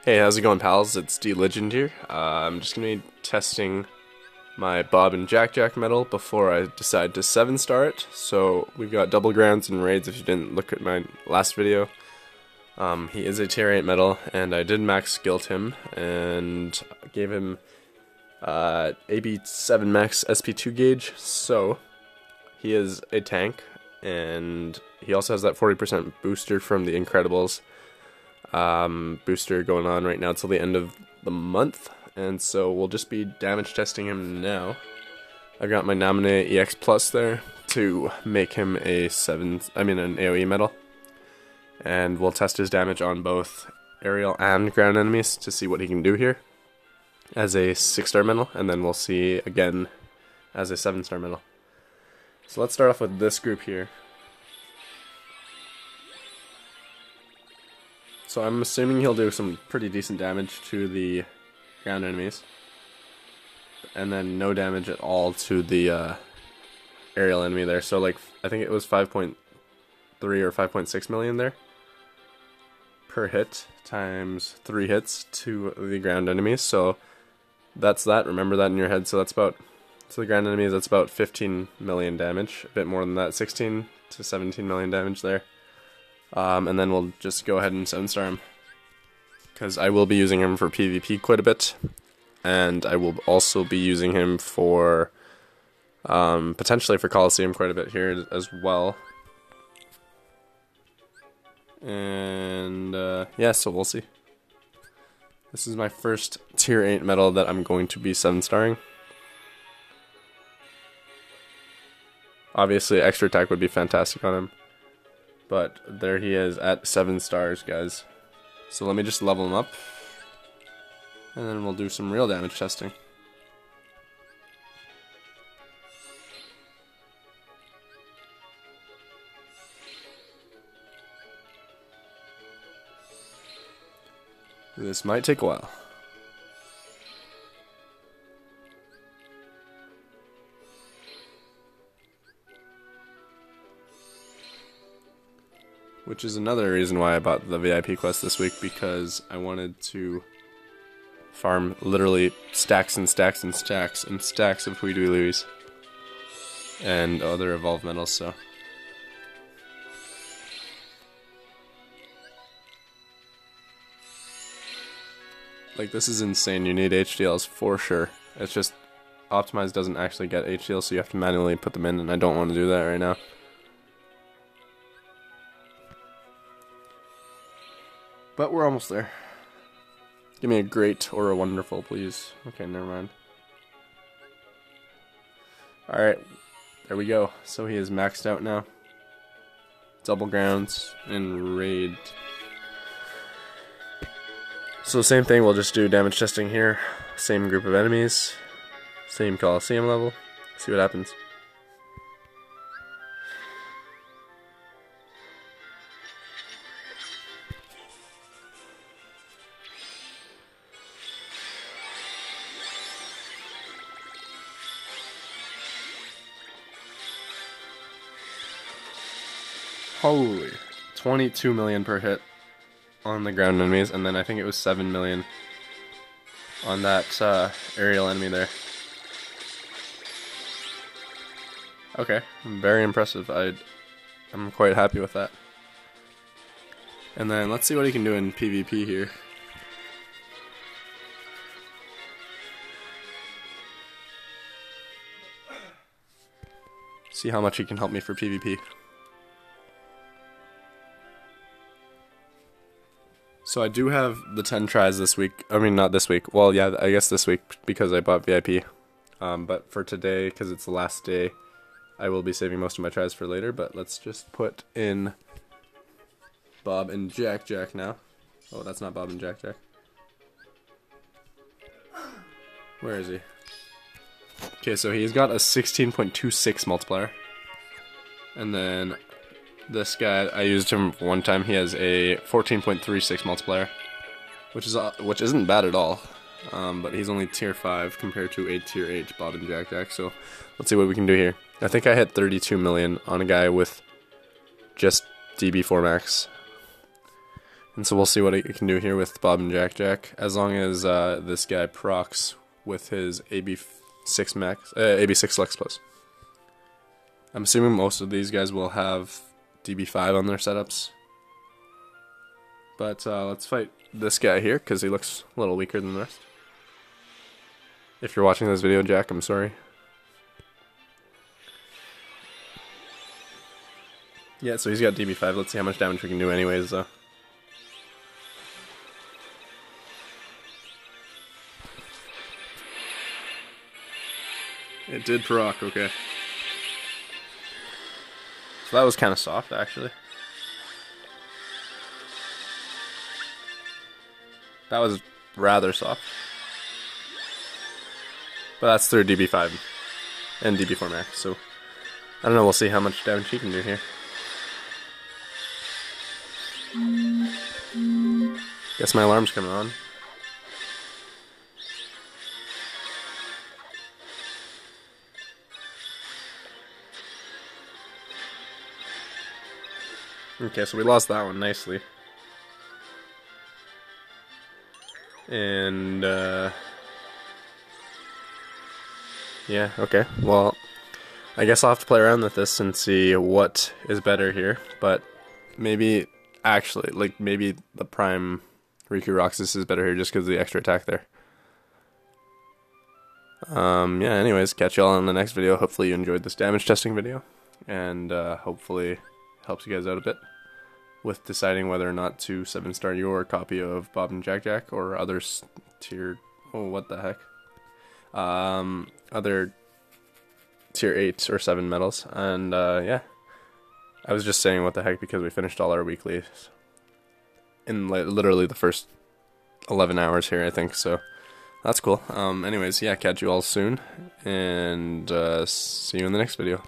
Hey, how's it going, pals? It's D Legend here. I'm just gonna be testing my Bob and Jack medal before I decide to 7-star it. So we've got double grounds and raids. If you didn't look at my last video, he is a tier 8 medal, and I did max guilt him and gave him AB7 max SP2 gauge. So he is a tank, and he also has that 40% booster from the Incredibles. Booster going on right now till the end of the month, and so we'll just be damage testing him now. I've got my Nominate EX Plus there to make him an AoE medal, and we'll test his damage on both aerial and ground enemies to see what he can do here as a 6-star medal, and then we'll see again as a 7-star medal. So let's start off with this group here. So I'm assuming he'll do some pretty decent damage to the ground enemies, and then no damage at all to the aerial enemy there. So like, I think it was 5.3 or 5.6 million there per hit times 3 hits to the ground enemies. So that's that. Remember that in your head. So that's about, to the ground enemies, that's about 15 million damage. A bit more than that, 16 to 17 million damage there. And then we'll just go ahead and 7-star him, because I will be using him for PvP quite a bit, and I will also be using him for potentially for Coliseum quite a bit here as well. And yeah, so we'll see. This is my first tier 8 medal that I'm going to be 7-starring. Obviously, extra attack would be fantastic on him. But there he is at 7 stars, guys. So let me just level him up, and then we'll do some real damage testing. This might take a while. Which is another reason why I bought the VIP quest this week, because I wanted to farm literally stacks and stacks and stacks and stacks of Huidui Louis and other evolved medals, so. Like, this is insane. You need HDLs for sure. It's just, Optimize doesn't actually get HDLs, so you have to manually put them in, and I don't want to do that right now. But we're almost there. Give me a great or a wonderful, please. Okay, never mind. Alright, there we go. So he is maxed out now. Double grounds and raid. So same thing, we'll just do damage testing here. Same group of enemies. Same Coliseum level. See what happens. Holy, 22 million per hit on the ground enemies, and then I think it was 7 million on that aerial enemy there. Okay, very impressive. I'm quite happy with that. And then let's see what he can do in PvP here. See how much he can help me for PvP. So I do have the 10 tries this week. I mean, not this week. Well, yeah, I guess this week because I bought VIP. But for today, because it's the last day, I will be saving most of my tries for later. But let's just put in Bob and Jack now. Oh, that's not Bob and Jack. Where is he? Okay, so he's got a 16.26 multiplier. And then this guy, I used him one time. He has a 14.36 multiplier, which isn't bad at all. But he's only tier 5 compared to a tier 8 Bob and Jack. So let's see what we can do here. I think I hit 32 million on a guy with just DB4 max. And so we'll see what it can do here with Bob and Jack, as long as this guy procs with his AB6 Max, AB6 Lux Plus. I'm assuming most of these guys will have DB5 on their setups. But let's fight this guy here, because he looks a little weaker than the rest. If you're watching this video, Jack, I'm sorry. Yeah, so he's got DB5. Let's see how much damage we can do anyways, though. It did proc, okay. So that was kind of soft, actually. That was rather soft. But that's through DB5 and DB4 Max, so I don't know, we'll see how much damage he can do here. Guess my alarm's coming on. Okay, so we lost that one nicely. And, yeah, okay. Well, I guess I'll have to play around with this and see what is better here. But maybe, actually, like, maybe the Prime Riku Roxas is better here just because of the extra attack there. Yeah, anyways, catch y'all in the next video. Hopefully you enjoyed this damage testing video. And, hopefully it helps you guys out a bit with deciding whether or not to 7-star your copy of Bob and Jack or other tier... Oh, what the heck? Other tier 8 or 7 medals. And, yeah. I was just saying what the heck because we finished all our weeklies in literally the first 11 hours here, I think. So, that's cool. Anyways, yeah, catch you all soon. And, see you in the next video.